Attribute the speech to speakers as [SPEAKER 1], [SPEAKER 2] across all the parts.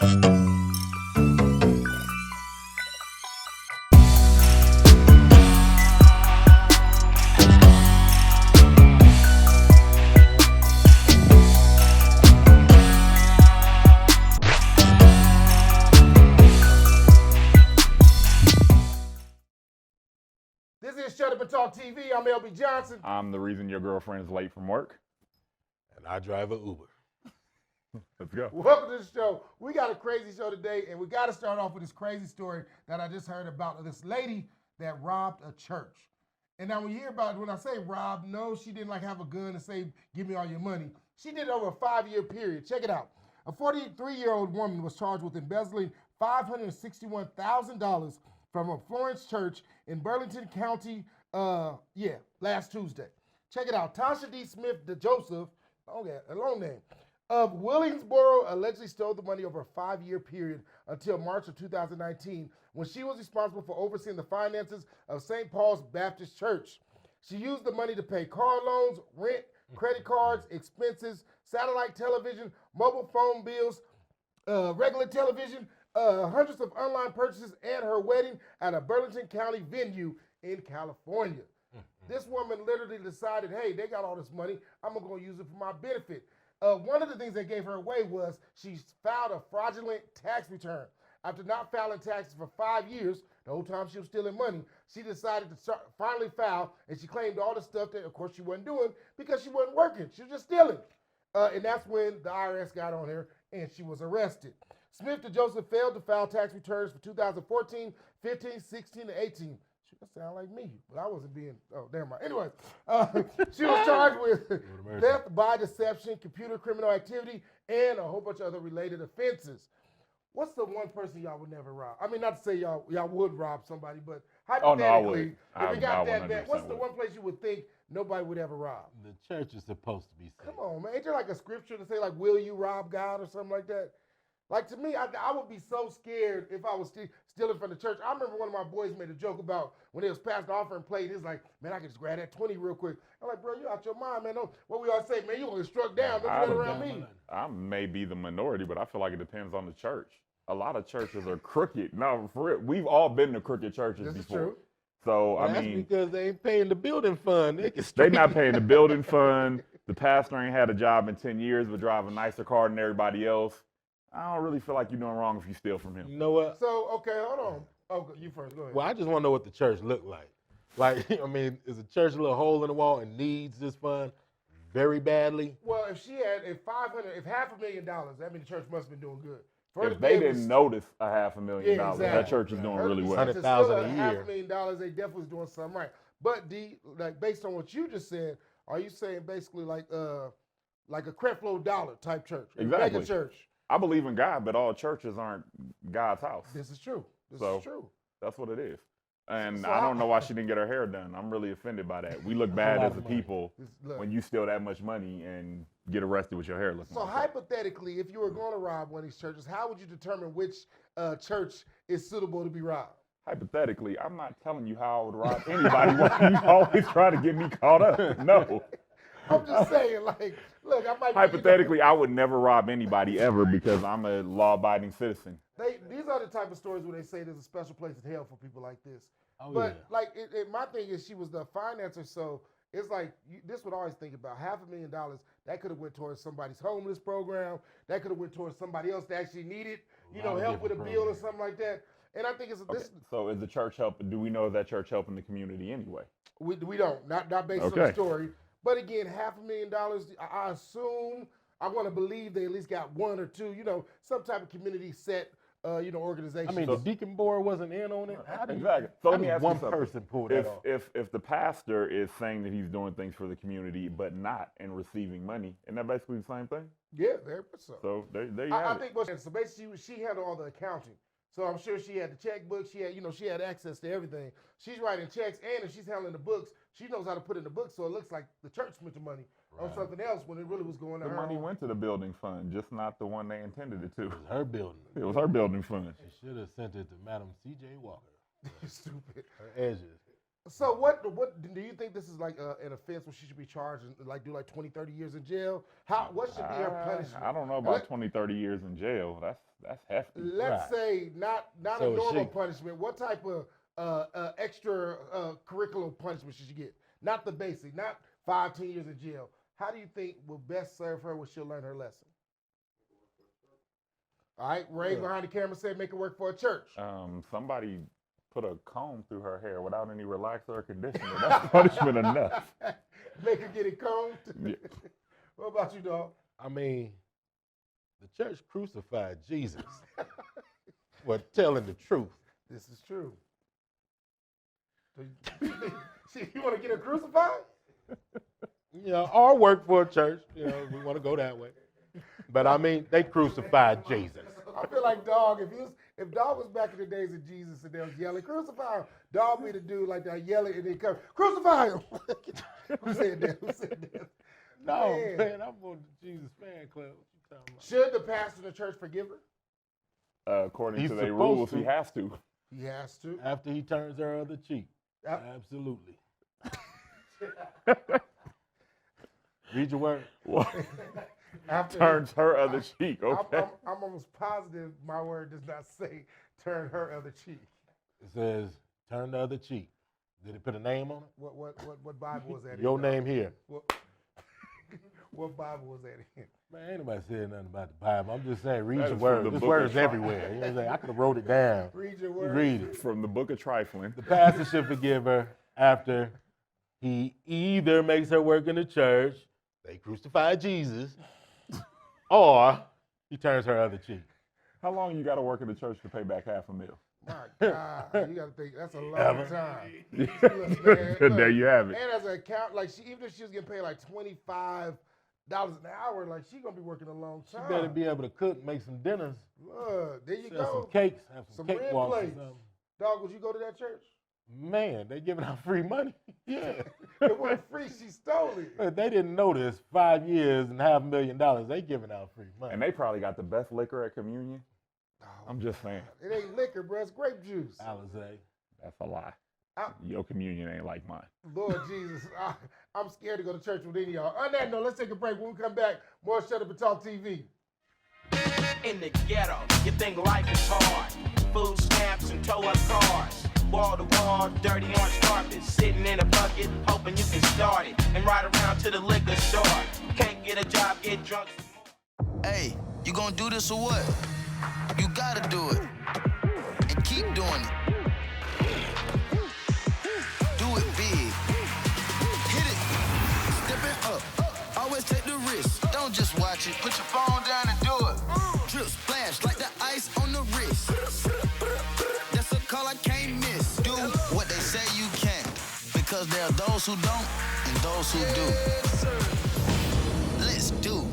[SPEAKER 1] This is Shut Up and Talk TV. I'm LB Johnson.
[SPEAKER 2] I'm the reason your girlfriend is late from work.
[SPEAKER 3] And I drive an Uber.
[SPEAKER 2] Let's go.
[SPEAKER 1] Welcome to the show. We got a crazy show today, and we got to start off with this crazy story that I just heard about this lady that robbed a church. And now when you hear about it, when I say rob, no, she didn't like have a gun and say, give me all your money. She did it over a 5-year period. Check it out. A 43-year-old woman was charged with embezzling $561,000 from a Florence church in Burlington County, last Tuesday. Check it out. Tasha D. Smith de Joseph, a long name, of Williamsboro allegedly stole the money over a 5-year period until March of 2019, when she was responsible for overseeing the finances of St. Paul's Baptist Church. She used the money to pay car loans, rent, credit cards, expenses, satellite television, mobile phone bills, regular television, hundreds of online purchases, and her wedding at a Burlington County venue in California. This woman literally decided, hey, they got all this money, I'm gonna go use it for my benefit. One of the things that gave her away was she filed a fraudulent tax return. After not filing taxes for 5 years, the whole time she was stealing money, she decided to finally file, and she claimed all the stuff that, of course, she wasn't doing because she wasn't working. She was just stealing. And that's when the IRS got on her, and she was arrested. Smith de Joseph failed to file tax returns for 2014, 15, 16, and 18. She that sound like me, but I wasn't being, never mind. Anyway, she was charged with theft by deception, computer criminal activity, and a whole bunch of other related offenses. What's the one person y'all would never rob? I mean, not to say y'all would rob somebody, but hypothetically, if you got that bad, what's the one place you would think nobody would ever rob?
[SPEAKER 3] The church is supposed to be safe.
[SPEAKER 1] Come on, man. Ain't there like a scripture to say, like, will you rob God or something like that? Like, to me, I would be so scared if I was stealing from the church. I remember one of my boys made a joke about when they was passing the offering plate. He's like, man, I can just grab that 20 real quick. I'm like, bro, you out your mind, man. What we all say, man, you gonna get struck down. Don't do that around me.
[SPEAKER 2] I may be the minority, but I feel like it depends on the church. A lot of churches are crooked. No, for real, we've all been to crooked churches
[SPEAKER 1] this
[SPEAKER 2] before.
[SPEAKER 1] Is true.
[SPEAKER 2] So,
[SPEAKER 3] well,
[SPEAKER 2] I
[SPEAKER 3] that's
[SPEAKER 2] mean,
[SPEAKER 3] because they ain't paying the building fund.
[SPEAKER 2] They not paying the building fund. The pastor ain't had a job in 10 years, but drive a nicer car than everybody else. I don't really feel like you're doing wrong if you steal from him.
[SPEAKER 3] You know what?
[SPEAKER 1] So, okay, hold on. Oh, you first. Go ahead.
[SPEAKER 3] Well, I just want to know what the church looked like. Like, I mean, is the church a little hole in the wall and needs this fund very badly?
[SPEAKER 1] Well, if $500,000, that means the church must have been doing good.
[SPEAKER 2] If they didn't notice a $500,000,
[SPEAKER 1] exactly.
[SPEAKER 2] That church is doing really well.
[SPEAKER 3] $100,000 a year.
[SPEAKER 1] $500,000, they definitely was doing something right. But like based on what you just said, are you saying basically like a Creflo Dollar type church,
[SPEAKER 2] exactly.
[SPEAKER 1] Mega church?
[SPEAKER 2] I believe in God, but all churches aren't God's house.
[SPEAKER 1] This is true. This
[SPEAKER 2] is
[SPEAKER 1] true.
[SPEAKER 2] That's what it is. And I don't know why she didn't get her hair done. I'm really offended by that. We look bad as a people when you steal that much money and get arrested with your hair looking like that.
[SPEAKER 1] So hypothetically, if you were going to rob one of these churches, how would you determine which church is suitable to be robbed?
[SPEAKER 2] Hypothetically, I'm not telling you how I would rob anybody. Why you always try to get me caught up? No.
[SPEAKER 1] I'm just saying, like, look, I might.
[SPEAKER 2] Hypothetically, I would never rob anybody ever because I'm a law-abiding citizen.
[SPEAKER 1] These are the type of stories where they say there's a special place in hell for people like this.
[SPEAKER 3] Oh,
[SPEAKER 1] but like, my thing is, she was the financer, so it's like this would always think about $500,000 that could have went towards somebody's homeless program, that could have went towards somebody else that actually needed, help with a bill or something like that. And I think it's this.
[SPEAKER 2] So is the church helping? Do we know that church helping the community anyway?
[SPEAKER 1] We don't, not based on the story. But again, $500,000, I assume, I want to believe they at least got one or two, some type of community set, organization.
[SPEAKER 3] I mean, the deacon board wasn't in on it.
[SPEAKER 2] Exactly. So let me ask you
[SPEAKER 3] one
[SPEAKER 2] something.
[SPEAKER 3] person pulled that off.
[SPEAKER 2] If the pastor is saying that he's doing things for the community but not in receiving money, isn't that basically the same thing?
[SPEAKER 1] Yeah, very much so.
[SPEAKER 2] So there you have it.
[SPEAKER 1] I think so basically she handled all the accounting. So I'm sure she had the checkbook. She had, she had access to everything. She's writing checks, and if she's handling the books, she knows how to put in the books. So it looks like the church spent the money on something else when it really was going to her.
[SPEAKER 2] The money went to the building fund, just not the one they intended it to.
[SPEAKER 3] It was her building.
[SPEAKER 2] It was her building fund.
[SPEAKER 3] She should have sent it to Madam C.J. Walker.
[SPEAKER 1] Stupid.
[SPEAKER 3] Her edges.
[SPEAKER 1] So what do you think this is like an offense where she should be charged and like do like 20, 30 years in jail? What should be her punishment?
[SPEAKER 2] I don't know about 20, 30 years in jail. That's hefty.
[SPEAKER 1] Let's say not
[SPEAKER 3] So
[SPEAKER 1] a normal punishment. What type of extra curricular punishment should she get? Not the basic, not 5, 10 years in jail. How do you think will best serve her when she'll learn her lesson? All right, Ray behind the camera said make it work for a church.
[SPEAKER 2] Somebody put a comb through her hair without any relaxer or conditioner. That's punishment enough.
[SPEAKER 1] Make her get it combed?
[SPEAKER 2] Yeah.
[SPEAKER 1] What about you, dog?
[SPEAKER 3] I mean, the church crucified Jesus for telling the truth.
[SPEAKER 1] This is true. So you want to get her crucified?
[SPEAKER 3] You know, or work for a church. You know, we want to go that way. But I mean, they crucified Jesus.
[SPEAKER 1] I feel like Dogg, if Dogg was back in the days of Jesus and they was yelling, crucify him, Dogg be the dude like that yelling and then come, crucify him. Who said that?
[SPEAKER 3] No,
[SPEAKER 1] Man.
[SPEAKER 3] man, I'm on the Jesus fan club. What you talking about?
[SPEAKER 1] Should the pastor of the church forgive her?
[SPEAKER 2] According
[SPEAKER 3] He's
[SPEAKER 2] to their
[SPEAKER 3] supposed
[SPEAKER 2] rules,
[SPEAKER 3] to.
[SPEAKER 2] he has to.
[SPEAKER 1] He has to.
[SPEAKER 3] After he turns her other cheek.
[SPEAKER 1] Yep.
[SPEAKER 3] Absolutely. Read your word.
[SPEAKER 2] What?
[SPEAKER 1] After
[SPEAKER 2] Turns her other cheek. Okay.
[SPEAKER 1] I'm almost positive my word does not say turn her other cheek.
[SPEAKER 3] It says, turn the other cheek. Did it put a name on it?
[SPEAKER 1] What Bible was that
[SPEAKER 3] Your
[SPEAKER 1] in?
[SPEAKER 3] name here.
[SPEAKER 1] What Bible was that in?
[SPEAKER 3] Man, ain't nobody saying nothing about the Bible. I'm just saying, read
[SPEAKER 2] That
[SPEAKER 3] your
[SPEAKER 2] is
[SPEAKER 3] word.
[SPEAKER 2] from the
[SPEAKER 3] This
[SPEAKER 2] book
[SPEAKER 3] word
[SPEAKER 2] of
[SPEAKER 3] is everywhere. You know what I'm saying? I could have wrote it down.
[SPEAKER 1] Read your
[SPEAKER 3] You
[SPEAKER 1] word.
[SPEAKER 3] read it.
[SPEAKER 2] From the book of trifling.
[SPEAKER 3] The pastor should forgive her after he either makes her work in the church, they crucified Jesus, or he turns her other cheek.
[SPEAKER 2] How long you got to work in the church to pay back $500,000?
[SPEAKER 1] My God, you got to think that's a long
[SPEAKER 3] Ever.
[SPEAKER 1] time. Look, man,
[SPEAKER 2] There you have it.
[SPEAKER 1] And as an account, like even if she was getting paid like $25 an hour, like she gonna be working a long
[SPEAKER 3] She
[SPEAKER 1] time.
[SPEAKER 3] better be able to cook, make some dinners,
[SPEAKER 1] Look, there you
[SPEAKER 3] sell some
[SPEAKER 1] go.
[SPEAKER 3] cakes, have
[SPEAKER 1] Some
[SPEAKER 3] some
[SPEAKER 1] red
[SPEAKER 3] cakewalks or
[SPEAKER 1] plates.
[SPEAKER 3] something.
[SPEAKER 1] Dog, would you go to that church?
[SPEAKER 3] Man, they giving out free money. Yeah.
[SPEAKER 1] It wasn't free. She stole it.
[SPEAKER 3] But they didn't know this. 5 years and $500,000, they giving out free money.
[SPEAKER 2] And they probably got the best liquor at communion. I'm just saying.
[SPEAKER 1] It ain't liquor, bro. It's grape juice.
[SPEAKER 3] Alizé.
[SPEAKER 2] That's a lie.
[SPEAKER 1] I-
[SPEAKER 2] Your communion ain't like mine.
[SPEAKER 1] Lord Jesus, I'm scared to go to church with any of y'all. On that note, let's take a break. When we come back, more Shut Up and Talk TV.
[SPEAKER 4] In the ghetto, you think life is hard. Food stamps and tow up cars. Wall to wall, dirty orange carpet. Sitting in a bucket, hoping you can start it. And ride around to the liquor store. Can't get a job, get drunk.
[SPEAKER 5] Hey, you gonna do this or what? You gotta do it. And keep doing it. Do it big. Hit it. Step it up. Always take the risk. Don't just watch it. Put your phone down and do it. Drip splash like the ice on the wrist. That's a call I can't miss. Do what they say you can. Because there are those who don't and those who do. Let's do.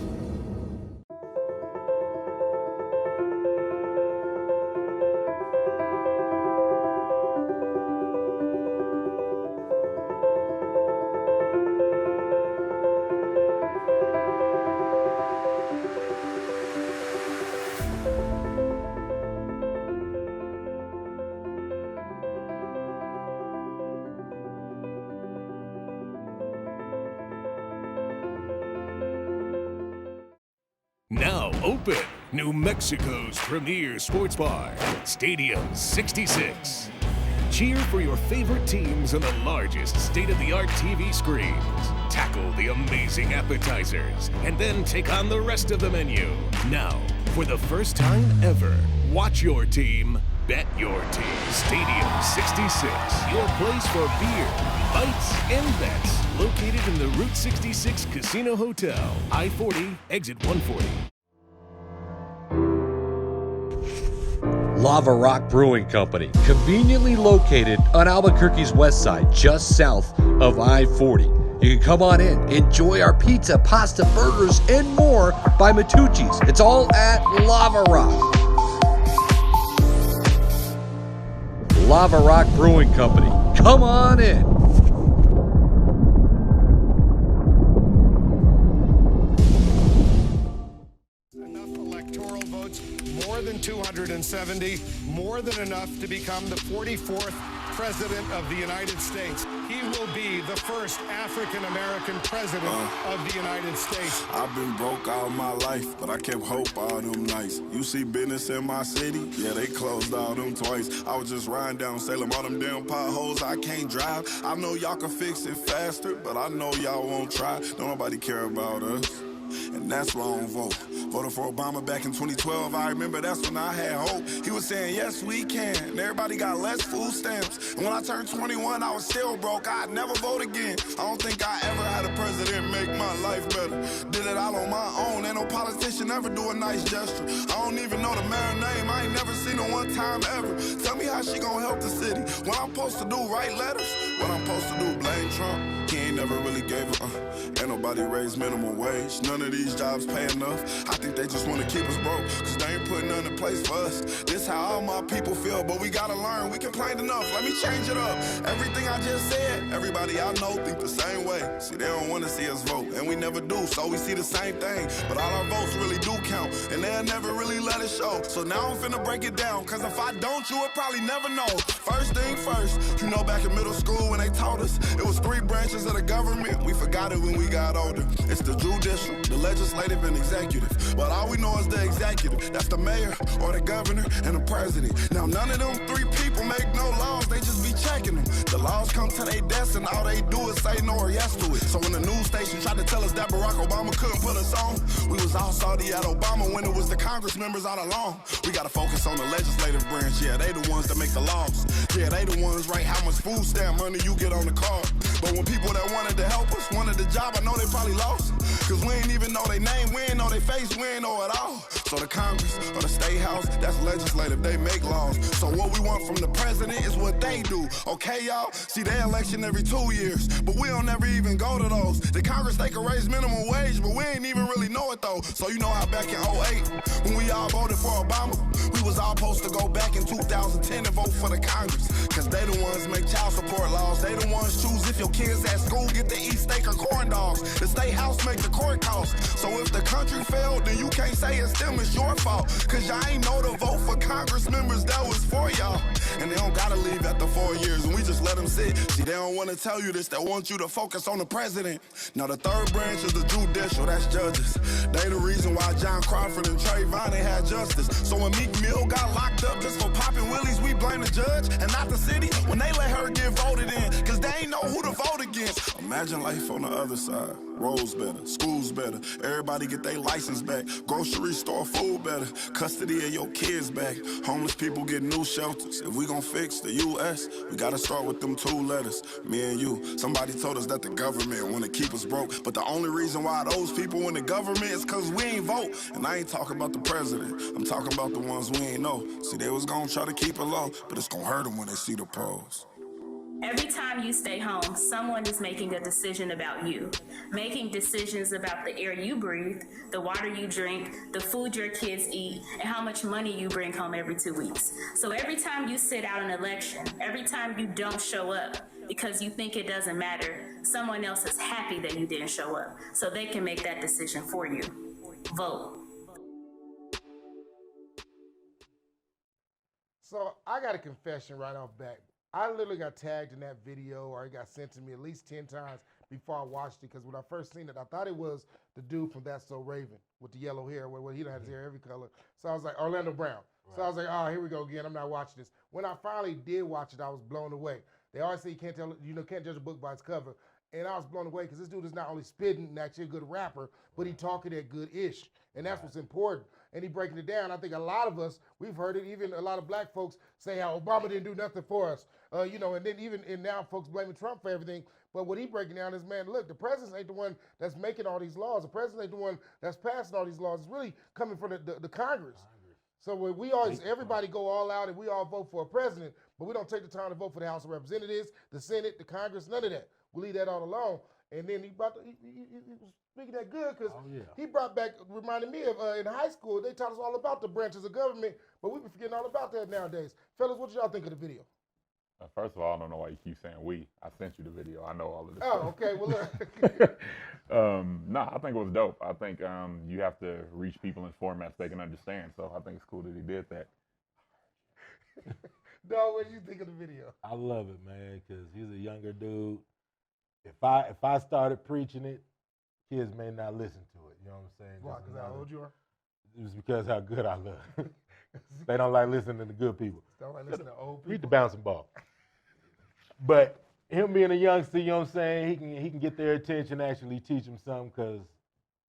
[SPEAKER 6] Now open, New Mexico's premier sports bar, Stadium 66. Cheer for your favorite teams on the largest state-of-the-art TV screens. Tackle the amazing appetizers, and then take on the rest of the menu. Now, for the first time ever, watch your team, bet your team. Stadium 66, your place for beer, bites, and bets. Located in the Route 66 Casino Hotel, I-40, exit 140.
[SPEAKER 7] Lava Rock Brewing Company, conveniently located on Albuquerque's west side, just south of I-40. You can come on in, enjoy our pizza, pasta, burgers, and more by Matucci's. It's all at Lava Rock. Lava Rock Brewing Company, come on in.
[SPEAKER 8] Enough electoral votes, more than 270, more than enough to become the 44th President of the United States. He will be the first African-American president of the United States.
[SPEAKER 5] I've been broke all my life, but I kept hope all them nights. You see business in my city? Yeah, they closed all them twice. I was just riding down Salem, all them damn potholes I can't drive. I know y'all can fix it faster, but I know y'all won't try. Don't nobody care about us, and that's why I don't vote. Voted for Obama back in 2012. I remember that's when I had hope. He was saying, yes, we can. And everybody got less food stamps. And when I turned 21, I was still broke. I'd never vote again. I don't think I ever had a president make my life better. Did it all on my own. Ain't no politician ever do a nice gesture. I don't even know the mayor's name. I ain't never seen her one time ever. Tell me how she gonna help the city. What I'm supposed to do, write letters? What I'm supposed to do, blame Trump? He ain't never really gave a ain't nobody raised minimum wage. None of these jobs pay enough. I think they just wanna keep us broke, cause they ain't putting nothing in place for us. This how all my people feel, but we gotta learn. We complained enough, let me change it up. Everything I just said, everybody I know think the same way. See, they don't wanna see us vote, and we never do, so we see the same thing. But all our votes really do count, and they'll never really let it show. So now I'm finna break it down, cause if I don't, you would probably never know. First thing first, you know back in middle school when they taught us, it was 3 branches of the government. We forgot it when we got older. It's the judicial, the legislative, and executive. But all we know is the executive. That's the mayor or the governor and the president. Now none of them 3 people make no laws, they just be checking them. The laws come to their desk and all they do is say no or yes to it. So when the news station tried to tell us that Barack Obama couldn't put us on, we was all salty at Obama when it was the Congress members all along. We gotta focus on the legislative branch, yeah, they the ones that make the laws. Yeah, they the ones write how much food stamp money you get on the card. But when people that wanted to help us wanted the job, I know they probably lost. Cause we ain't even know their name, we ain't know their face, we ain't know it all. So the Congress or the State House, that's legislative, they make laws. So what we want from the president is what they do, okay y'all? See, they election every 2 years, but we don't ever even go to those. The Congress, they can raise minimum wage, but we ain't even really know it though. So you know how back in 08, when we all voted for Obama, we was all supposed to go back in 2010 and vote for the Congress. Cause they the ones make child support laws, they the ones choose if your kids at school get to eat steak or corn dogs. The State House make the court costs. So if the country failed, then you can't say it's them, it's your fault. Cause y'all ain't know to vote for Congress members that was for y'all. And they don't gotta leave after 4 years, and we just let them sit. See, they don't wanna tell you this, they want you to focus on the president. Now the 3rd branch is the judicial, that's judges. They the reason why John Crawford and Trayvon ain't had justice. So when Meek Mill got locked up just for popping willies, we blame the judge and not the city when they let her get voted in, cause they ain't know who to vote against. Imagine life on the other side. Roads better, schools better, everybody get their license back, grocery store food better, custody of your kids back, homeless people get new shelters. If we gon' fix the U.S., we gotta start with them 2 letters, me and you. Somebody told us that the government wanna keep us broke, but the only reason why those people in the government is cause we ain't vote. And I ain't talking about the president, I'm talking about the ones we ain't know. See, they was gonna try to keep it low, but it's gonna hurt them when they see the pros.
[SPEAKER 9] Every time you stay home, someone is making a decision about you, making decisions about the air you breathe, the water you drink, the food your kids eat, and how much money you bring home every 2 weeks. So every time you sit out an election, every time you don't show up because you think it doesn't matter, someone else is happy that you didn't show up, so they can make that decision for you. Vote.
[SPEAKER 1] So I got a confession right off bat. I literally got tagged in that video, or it got sent to me at least 10 times before I watched it, because when I first seen it, I thought it was the dude from That's So Raven with the yellow hair, where he had his hair every color. So I was like, Orlando Brown. Right. So I was like, oh, here we go again. I'm not watching this. When I finally did watch it, I was blown away. They always say you can't judge a book by its cover. And I was blown away because this dude is not only spitting and actually a good rapper, but he talking that good-ish. And that's what's important. And he breaking it down. I think a lot of us, we've heard it, even a lot of black folks say how Obama didn't do nothing for us. And then now folks blaming Trump for everything. But what he breaking down is, man, look, the president ain't the one that's making all these laws. The president ain't the one that's passing all these laws. It's really coming from the Congress. So when we always, everybody go all out and we all vote for a president, but we don't take the time to vote for the House of Representatives, the Senate, the Congress, none of that. We leave that all alone. And then he was speaking that good because he brought back, reminded me of in high school, they taught us all about the branches of government, but we've been forgetting all about that nowadays. Fellas, what did y'all think of the video?
[SPEAKER 2] First of all, I don't know why you keep saying we. I sent you the video. I know all of this.
[SPEAKER 1] Oh,
[SPEAKER 2] stuff.
[SPEAKER 1] okay. Well, look.
[SPEAKER 2] I think it was dope. I think you have to reach people in formats they can understand. So I think it's cool that he did that.
[SPEAKER 1] No, what do you think of the video?
[SPEAKER 3] I love it, man, because he's a younger dude. If I started preaching it, kids may not listen to it. You know what I'm saying?
[SPEAKER 1] Why? Because how old you are?
[SPEAKER 3] It was because how good I look. They don't like listening to the good people.
[SPEAKER 1] Don't like listening to old people.
[SPEAKER 3] Read the bouncing ball. But him being a youngster, you know what I'm saying, he can get their attention, actually teach them something, because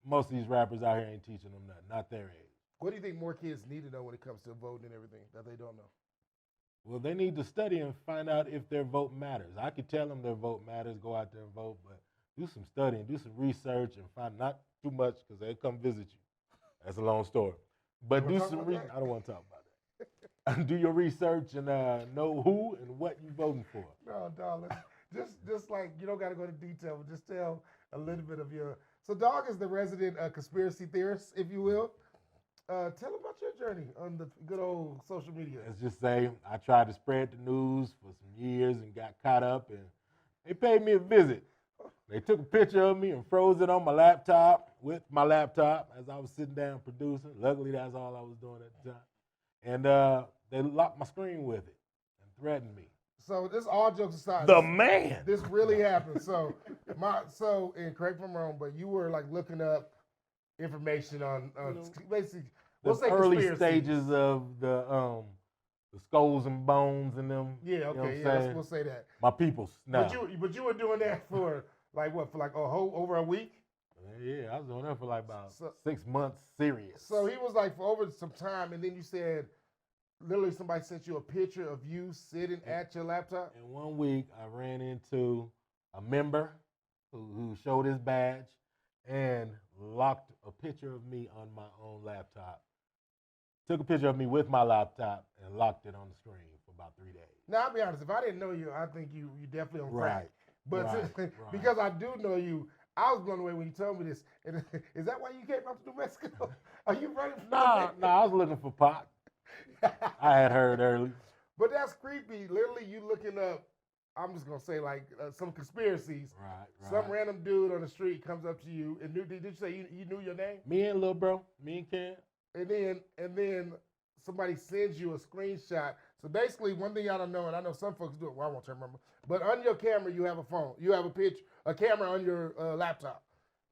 [SPEAKER 3] most of these rappers out here ain't teaching them nothing, not their age.
[SPEAKER 1] What do you think more kids need to know when it comes to voting and everything that they don't know?
[SPEAKER 3] Well, they need to study and find out if their vote matters. I could tell them their vote matters, go out there and vote, but do some studying, do some research, and find not too much because they'll come visit you. That's a long story. But do some research. I don't want to talk about that. Do your research and know who and what you're voting for.
[SPEAKER 1] No, darling. Just like, you don't got to go to detail, but just tell a little bit of your... So Dogg is the resident conspiracy theorist, if you will. Tell about your journey on the good old social media.
[SPEAKER 3] Let's just say I tried to spread the news for some years and got caught up, and they paid me a visit. They took a picture of me and froze it on my laptop with my laptop as I was sitting down producing. Luckily, that's all I was doing at the time. And they locked my screen with it and threatened me.
[SPEAKER 1] So this all jokes aside.
[SPEAKER 3] The man.
[SPEAKER 1] This really happened. So and correct me if I'm wrong, but you were like looking up information on basically
[SPEAKER 3] The early stages of the skulls and bones and them.
[SPEAKER 1] Yeah,
[SPEAKER 3] you know
[SPEAKER 1] okay, we'll say that.
[SPEAKER 3] My peoples. Now.
[SPEAKER 1] But you were doing that for like what? For like over a week?
[SPEAKER 3] Yeah, I was doing that for like about 6 months serious.
[SPEAKER 1] So he was like for over some time, and then you said literally somebody sent you a picture of you sitting at your laptop?
[SPEAKER 3] In 1 week, I ran into a member who showed his badge and locked a picture of me on my own laptop. Took a picture of me with my laptop and locked it on the screen for about 3 days.
[SPEAKER 1] Now, I'll be honest. If I didn't know you, I think you definitely on crack.
[SPEAKER 3] Right.
[SPEAKER 1] But because I do know you, I was blown away when you told me this. And is that why you came out to New Mexico? Are you running from
[SPEAKER 3] Nah, I was looking for pot. I had heard early.
[SPEAKER 1] But that's creepy. Literally, you looking up, I'm just going to say like some conspiracies.
[SPEAKER 3] Right.
[SPEAKER 1] Some random dude on the street comes up to you. And did you say you knew your name?
[SPEAKER 3] Me and little bro. Me and Ken.
[SPEAKER 1] And then somebody sends you a screenshot. So basically, one thing y'all don't know, and I know some folks do it, well, I won't remember, but on your camera, you have a phone. You have a camera on your laptop.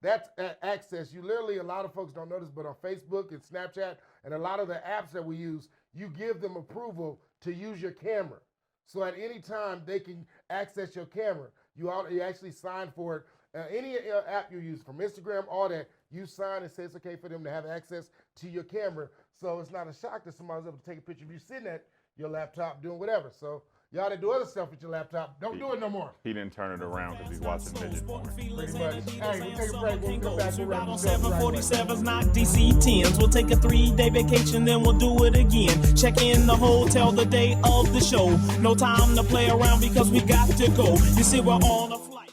[SPEAKER 1] That's access. You literally, a lot of folks don't know this, but on Facebook and Snapchat and a lot of the apps that we use, you give them approval to use your camera. So at any time, they can access your camera. You actually sign for it. Any app you use, from Instagram, all that, you sign and say it's okay for them to have access to your camera. So it's not a shock that somebody's able to take a picture of you sitting at your laptop doing whatever. So y'all that do other stuff with your laptop, don't do it no more.
[SPEAKER 2] He didn't turn it around because he's watching midget porn.
[SPEAKER 1] Pretty much. Hey, we'll take a break. We'll come back. We'll
[SPEAKER 10] On 747s, not DC 10s. We'll take a 3-day vacation, then we'll do it again. Check in the hotel the day of the show. No time to play around because we got to go. You see, we're on a flight.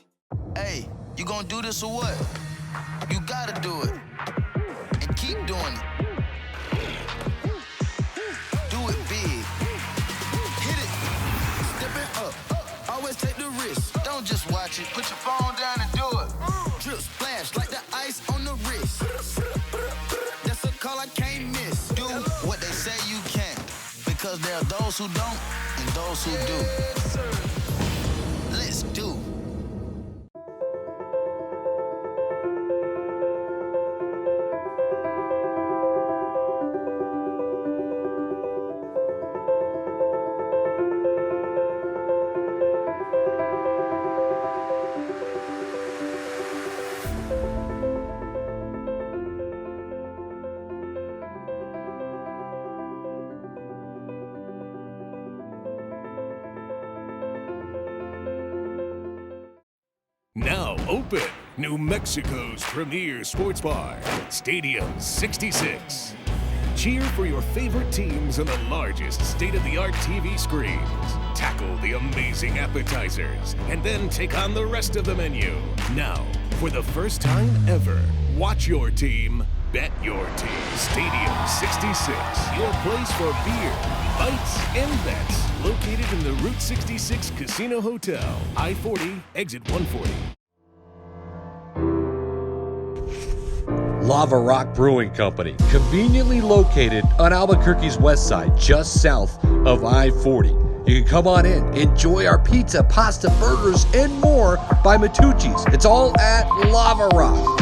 [SPEAKER 5] Hey, you gonna do this or what? You gotta do it. And keep doing it. Do it big. Hit it. Step it up. Always take the risk. Don't just watch it. Put your phone down and do it. Drip splash like the ice on the wrist. That's a call I can't miss. Do what they say you can. Because there are those who don't and those who do. Let's do.
[SPEAKER 6] Now open, New Mexico's premier sports bar, Stadium 66. Cheer for your favorite teams on the largest state-of-the-art TV screens. Tackle the amazing appetizers, and then take on the rest of the menu. Now, for the first time ever, watch your team, bet your team. Stadium 66, your place for beer, bites, and bets. Located in the Route 66 Casino Hotel, I-40, exit 140.
[SPEAKER 7] Lava Rock Brewing Company, conveniently located on Albuquerque's west side, just south of I-40. You You can come on in, enjoy our pizza, pasta, burgers, and more by Matucci's. It's all at Lava Rock.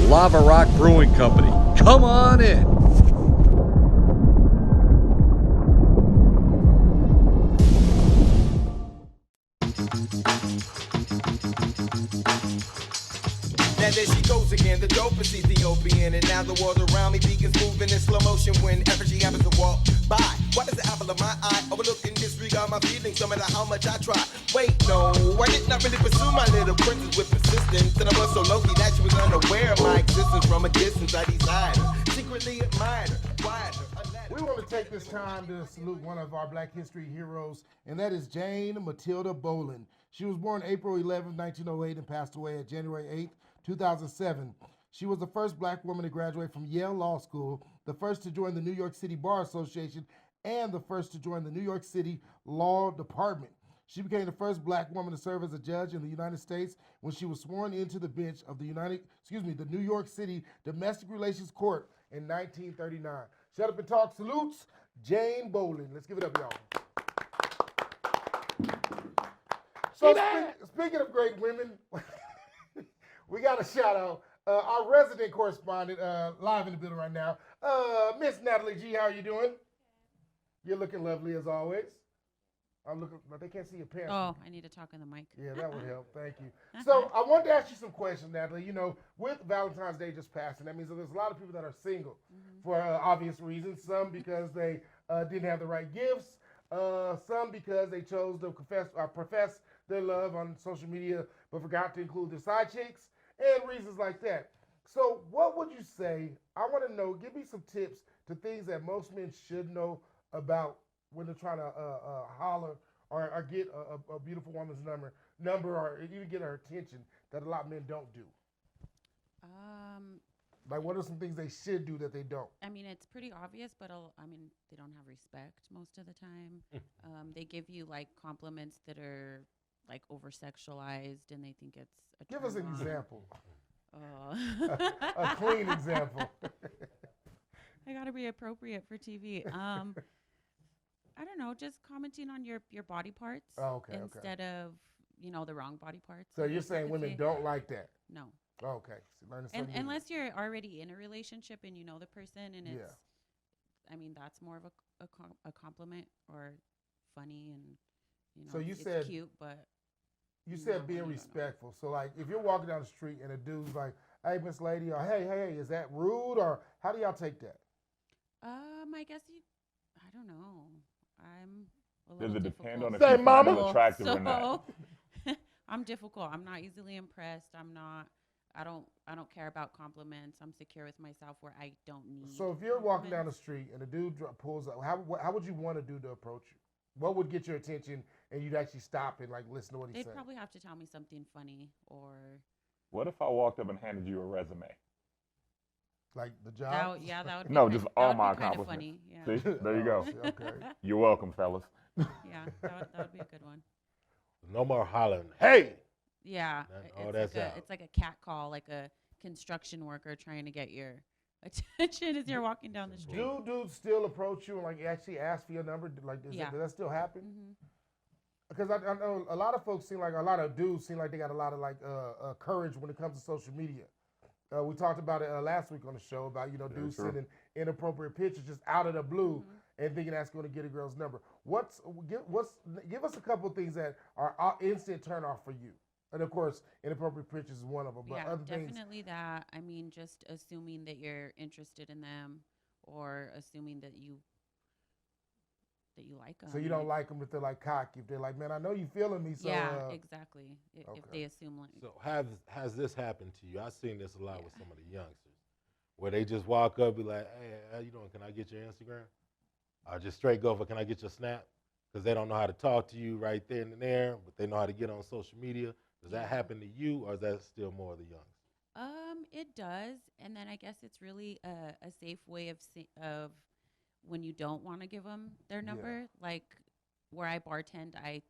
[SPEAKER 7] Lava Rock Brewing Company. Come on in.
[SPEAKER 4] Now there she goes again, the dopest Ethiopian. And now the world around me begins moving in slow motion whenever she happens to walk by. What is the apple of my eye? Overlook and disregard my feelings no matter how much I try. Wait, no, I did not really pursue my little princess with persistence. And I was so low-key that she was unaware of my existence. From a distance I desired her, secretly admired her, wired her.
[SPEAKER 1] We want to take this time to salute one of our Black History heroes, and that is Jane Matilda Boland. She was born April 11, 1908, and passed away at January 8, 2007. She was the first Black woman to graduate from Yale Law School, the first to join the New York City Bar Association, and the first to join the New York City Law Department. She became the first Black woman to serve as a judge in the United States when she was sworn into the bench of the the New York City Domestic Relations Court in 1939. Shut up and talk salutes, Jane Boland. Let's give it up, y'all. So speaking of great women, we got a shout out. Our resident correspondent, live in the building right now, Miss Natalie G. How are you doing? You're looking lovely as always. I'm looking, but they can't see your pants.
[SPEAKER 11] Oh, I need to talk in the mic.
[SPEAKER 1] Yeah, that would help. Thank you. So I wanted to ask you some questions, Natalie. You know, with Valentine's Day just passing, that means that there's a lot of people that are single for obvious reasons. Some because they didn't have the right gifts. Some because they chose to profess their love on social media but forgot to include their side chicks and reasons like that. So what would you say? I want to know, give me some tips to things that most men should know about when they're trying to holler or get a beautiful woman's number or even get her attention that a lot of men don't do. Like, what are some things they should do that they don't?
[SPEAKER 11] I mean, it's pretty obvious, but I mean, they don't have respect most of the time. They give you like compliments that are like over sexualized, and they think it's a
[SPEAKER 1] Give us an example.
[SPEAKER 11] A
[SPEAKER 1] clean example.
[SPEAKER 11] I gotta be appropriate for TV. I don't know, just commenting on your body parts instead of the wrong body parts.
[SPEAKER 1] So you're saying women don't like that?
[SPEAKER 11] No.
[SPEAKER 1] Okay. So
[SPEAKER 11] unless you're already in a relationship and you know the person, and it's, I mean, that's more of a compliment or funny, and
[SPEAKER 1] so you
[SPEAKER 11] it's
[SPEAKER 1] said
[SPEAKER 11] cute, but
[SPEAKER 1] you said being respectful. So like, if you're walking down the street and a dude's like, "Hey, Miss Lady," or "Hey," is that rude, or how do y'all take that?
[SPEAKER 11] I guess I don't know. I'm a
[SPEAKER 2] Does
[SPEAKER 11] little
[SPEAKER 2] it
[SPEAKER 11] difficult.
[SPEAKER 2] depend on if
[SPEAKER 1] Say,
[SPEAKER 2] you find them
[SPEAKER 1] mama.
[SPEAKER 2] attractive or not?
[SPEAKER 11] I'm difficult. I'm not easily impressed. I don't care about compliments. I'm secure with myself where I don't need.
[SPEAKER 1] So if you're walking down the street and a dude pulls up, how would you want a dude to approach you? What would get your attention and you'd actually stop and like listen to what he's saying?
[SPEAKER 11] They'd probably have to tell me something funny or.
[SPEAKER 2] What if I walked up and handed you a resume?
[SPEAKER 1] Like the job?
[SPEAKER 11] That would be
[SPEAKER 2] No, just all my
[SPEAKER 11] kind of
[SPEAKER 2] accomplishments.
[SPEAKER 11] funny. Yeah.
[SPEAKER 2] See, there you go.
[SPEAKER 1] Okay.
[SPEAKER 2] You're welcome, fellas.
[SPEAKER 11] Yeah, that would be a good one.
[SPEAKER 3] No more hollering. Hey!
[SPEAKER 11] Yeah, it's like a cat call, like a construction worker trying to get your attention as you're walking down the street.
[SPEAKER 1] Do dudes still approach you and like actually ask for your number? Like, does that still happen? Because I know a lot of folks a lot of dudes seem like they got a lot of like courage when it comes to social media. We talked about it last week on the show about dudes sending inappropriate pictures just out of the blue and thinking that's going to get a girl's number. Give us a couple of things that are instant turn off for you. And of course, inappropriate pictures is one of them. But
[SPEAKER 11] Yeah,
[SPEAKER 1] other
[SPEAKER 11] definitely that. I mean, just assuming that you're interested in them, or assuming that you like them.
[SPEAKER 1] So you don't like them if they're like cocky. If they're like, man, I know you feeling me. So
[SPEAKER 11] yeah, exactly. If they assume like.
[SPEAKER 3] So has this happened to you? I've seen this a lot with some of the youngsters, where they just walk up, be like, hey, how you doing? Can I get your Instagram? Or just straight go for, can I get your Snap? Because they don't know how to talk to you right there and there, but they know how to get on social media. Does that happen to you, or is that still more of the youngsters?
[SPEAKER 11] It does, and then I guess it's really a safe way of when you don't want to give them their number. Like where I bartend, I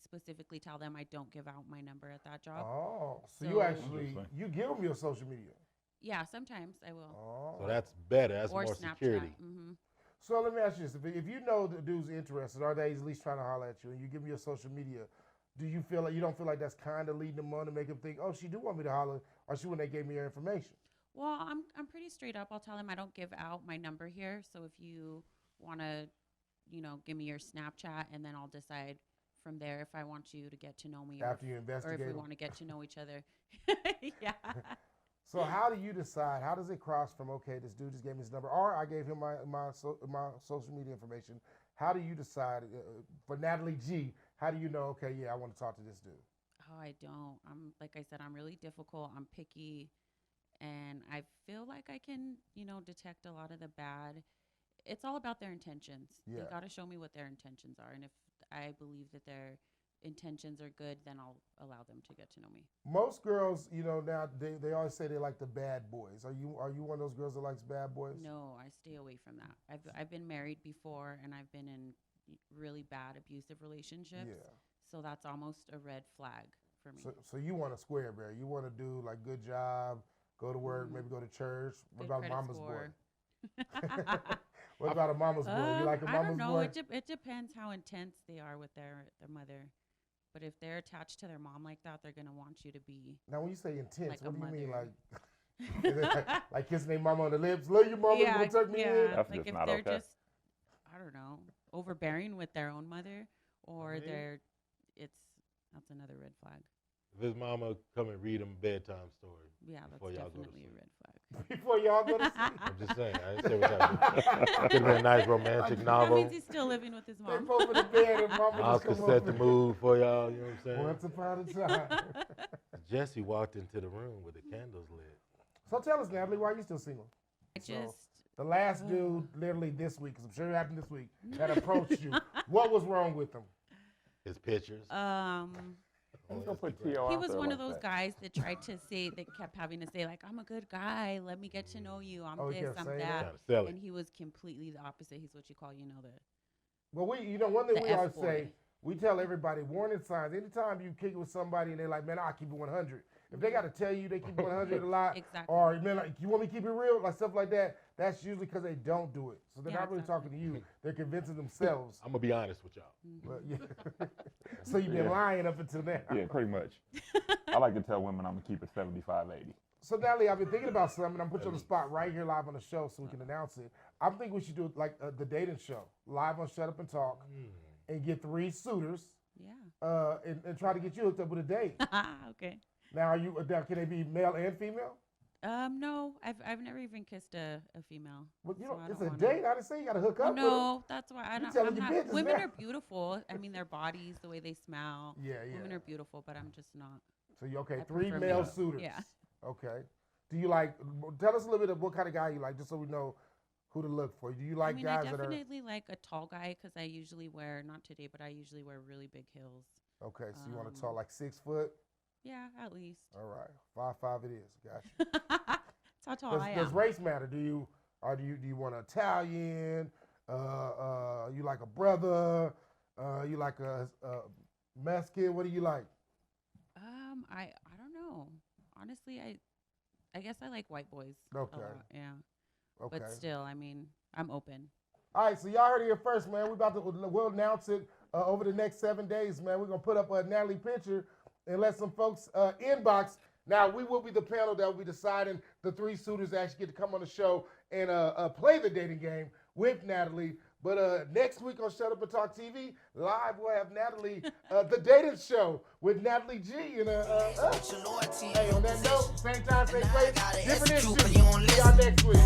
[SPEAKER 11] specifically tell them I don't give out my number at that job.
[SPEAKER 1] Oh, so you give them your social media?
[SPEAKER 11] Yeah, sometimes I will.
[SPEAKER 1] Oh.
[SPEAKER 3] So that's better. That's
[SPEAKER 11] or
[SPEAKER 3] more
[SPEAKER 11] Snapchat.
[SPEAKER 3] security.
[SPEAKER 1] So let me ask you this: if you know the dude's interested, are they at least trying to holler at you, and you give me your social media? Do you feel like you don't feel like that's kind of leading them on to make them think, oh, she do want me to holler, or she when they gave me her information?
[SPEAKER 11] Well, I'm pretty straight up. I'll tell them I don't give out my number here. So if you want to, give me your Snapchat, and then I'll decide from there if I want you to get to know me
[SPEAKER 1] After you investigate
[SPEAKER 11] or if we
[SPEAKER 1] them.
[SPEAKER 11] want to get to know each other. Yeah.
[SPEAKER 1] So how do you decide? How does it cross from, okay, this dude just gave me his number, or I gave him my social media information? How do you decide for Natalie G? How do you know? Okay, yeah, I want to talk to this dude.
[SPEAKER 11] Oh, I don't. Like I said, I'm really difficult. I'm picky, and I feel like I can, detect a lot of the bad. It's all about their intentions.
[SPEAKER 1] Yeah.
[SPEAKER 11] They got to show me what their intentions are, and if I believe that their intentions are good, then I'll allow them to get to know me.
[SPEAKER 1] Most girls, now they always say they like the bad boys. Are you one of those girls that likes bad boys?
[SPEAKER 11] No, I stay away from that. I've been married before, and I've been in really bad abusive relationships.
[SPEAKER 1] Yeah.
[SPEAKER 11] So that's almost a red flag for me.
[SPEAKER 1] So you want a square bear. You want to do like good job, go to work, maybe go to church. What
[SPEAKER 11] Good
[SPEAKER 1] about a
[SPEAKER 11] credit
[SPEAKER 1] mama's
[SPEAKER 11] score.
[SPEAKER 1] boy? What about a mama's boy? You like a
[SPEAKER 11] I
[SPEAKER 1] mama's
[SPEAKER 11] don't know.
[SPEAKER 1] boy?
[SPEAKER 11] It depends how intense they are with their mother. But if they're attached to their mom like that, they're gonna want you to be.
[SPEAKER 1] Now, when you say intense,
[SPEAKER 11] like
[SPEAKER 1] what
[SPEAKER 11] a
[SPEAKER 1] do you mean?
[SPEAKER 11] mother.
[SPEAKER 1] Like kissing their mama on the lips? Love your mama, you gonna tuck me in?
[SPEAKER 2] That's
[SPEAKER 11] like
[SPEAKER 2] just
[SPEAKER 11] if
[SPEAKER 2] not
[SPEAKER 11] they're
[SPEAKER 2] okay.
[SPEAKER 11] just, I don't know, overbearing with their own mother, or that's another red flag.
[SPEAKER 3] If his mama come and read him a bedtime story.
[SPEAKER 11] Yeah, that's
[SPEAKER 3] before y'all go to
[SPEAKER 11] definitely a
[SPEAKER 3] sleep.
[SPEAKER 11] red flag.
[SPEAKER 1] Before y'all go to sleep?
[SPEAKER 3] I'm just saying. I didn't say what happened. Could have been a nice romantic
[SPEAKER 11] That
[SPEAKER 3] novel.
[SPEAKER 11] means he's still living with his
[SPEAKER 1] They
[SPEAKER 11] mom.
[SPEAKER 1] both in the bed and mama
[SPEAKER 3] Mom
[SPEAKER 1] just
[SPEAKER 3] could
[SPEAKER 1] come
[SPEAKER 3] set the
[SPEAKER 1] over.
[SPEAKER 3] mood for y'all, you know what I'm saying?
[SPEAKER 1] Once upon a time.
[SPEAKER 3] Jesse walked into the room with the candles lit.
[SPEAKER 1] So tell us, Natalie, why are you still single?
[SPEAKER 11] I just.
[SPEAKER 1] The last dude, literally this week, because I'm sure it happened this week, that approached you. What was wrong with him?
[SPEAKER 3] His pictures.
[SPEAKER 2] He's gonna put T.O.
[SPEAKER 11] He
[SPEAKER 2] out
[SPEAKER 11] was
[SPEAKER 2] there
[SPEAKER 11] one
[SPEAKER 2] like
[SPEAKER 11] of those
[SPEAKER 2] that.
[SPEAKER 11] guys that tried to say, that kept having to say, like, I'm a good guy. Let me get to know you. I'm
[SPEAKER 1] Oh, he
[SPEAKER 11] this,
[SPEAKER 1] kept
[SPEAKER 11] I'm
[SPEAKER 1] saying
[SPEAKER 11] that.
[SPEAKER 1] that?
[SPEAKER 3] Trying to sell it.
[SPEAKER 11] And he was completely the opposite. He's what you call, the.
[SPEAKER 1] Well, one thing
[SPEAKER 11] The
[SPEAKER 1] we always
[SPEAKER 11] F-boy.
[SPEAKER 1] say, we tell everybody, warning signs. Anytime you kick it with somebody and they're like, man, I'll keep it 100. If they got to tell you they keep it 100 a lot,
[SPEAKER 11] Exactly.
[SPEAKER 1] or, man, like, you want me to keep it real, like stuff like that, that's usually because they don't do it. So they're
[SPEAKER 11] Yeah,
[SPEAKER 1] not really
[SPEAKER 11] exactly.
[SPEAKER 1] talking to you. They're convincing themselves.
[SPEAKER 3] I'm going to be honest with y'all.
[SPEAKER 1] But, yeah. So you've been lying up until now.
[SPEAKER 2] Yeah, pretty much. I like to tell women I'm gonna keep it 75-80.
[SPEAKER 1] So, Natalie, I've been thinking about something. I'm going to put you on the spot right here live on the show so we can announce it. I'm thinking we should do like the dating show, live on Shut Up and Talk, and get 3 suitors
[SPEAKER 11] Yeah.
[SPEAKER 1] and try to get you hooked up with a date.
[SPEAKER 11] Okay.
[SPEAKER 1] Now, can they be male and female?
[SPEAKER 11] No, I've never even kissed a female.
[SPEAKER 1] Well, you
[SPEAKER 11] so
[SPEAKER 1] know,
[SPEAKER 11] I
[SPEAKER 1] it's
[SPEAKER 11] don't
[SPEAKER 1] a
[SPEAKER 11] wanna-
[SPEAKER 1] date. I didn't say you got to hook
[SPEAKER 11] Well,
[SPEAKER 1] up with them.
[SPEAKER 11] no, that's why I
[SPEAKER 1] You
[SPEAKER 11] don't.
[SPEAKER 1] telling
[SPEAKER 11] I'm
[SPEAKER 1] your
[SPEAKER 11] not.
[SPEAKER 1] business
[SPEAKER 11] Women
[SPEAKER 1] now.
[SPEAKER 11] are beautiful. I mean, their bodies, the way they smell.
[SPEAKER 1] Yeah, yeah.
[SPEAKER 11] Women are beautiful, but I'm just not.
[SPEAKER 1] So you okay?
[SPEAKER 11] I
[SPEAKER 1] 3
[SPEAKER 11] prefer
[SPEAKER 1] male
[SPEAKER 11] male.
[SPEAKER 1] suitors.
[SPEAKER 11] Yeah.
[SPEAKER 1] Okay. Do you like? Tell us a little bit of what kind of guy you like, just so we know who to look for. Do you like
[SPEAKER 11] I mean,
[SPEAKER 1] guys
[SPEAKER 11] I
[SPEAKER 1] that are?
[SPEAKER 11] definitely like a tall guy because I usually wear, not today, but I usually wear really big heels.
[SPEAKER 1] Okay, so you want to talk like 6 foot?
[SPEAKER 11] Yeah, at least.
[SPEAKER 1] All right, 5'5" it is. Gotcha.
[SPEAKER 11] That's how tall I
[SPEAKER 1] Does
[SPEAKER 11] am.
[SPEAKER 1] race matter? Do you want an Italian? You like a brother? You like a Mexican? What do you like?
[SPEAKER 11] I don't know. Honestly, I guess I like white boys. a
[SPEAKER 1] Okay.
[SPEAKER 11] lot, yeah.
[SPEAKER 1] Okay.
[SPEAKER 11] But still, I mean, I'm open.
[SPEAKER 1] All right, so y'all heard it here first, man. We'll announce it over the next 7 days, man. We're gonna put up a Natalie picture and let some folks inbox. Now we will be the panel that will be deciding the 3 suitors that actually get to come on the show and play the dating game with Natalie. But next week on Shut Up and Talk TV, live we'll have Natalie, the dating show with Natalie G and us. Hey, on that note, same time, same place, different issue. See y'all next week.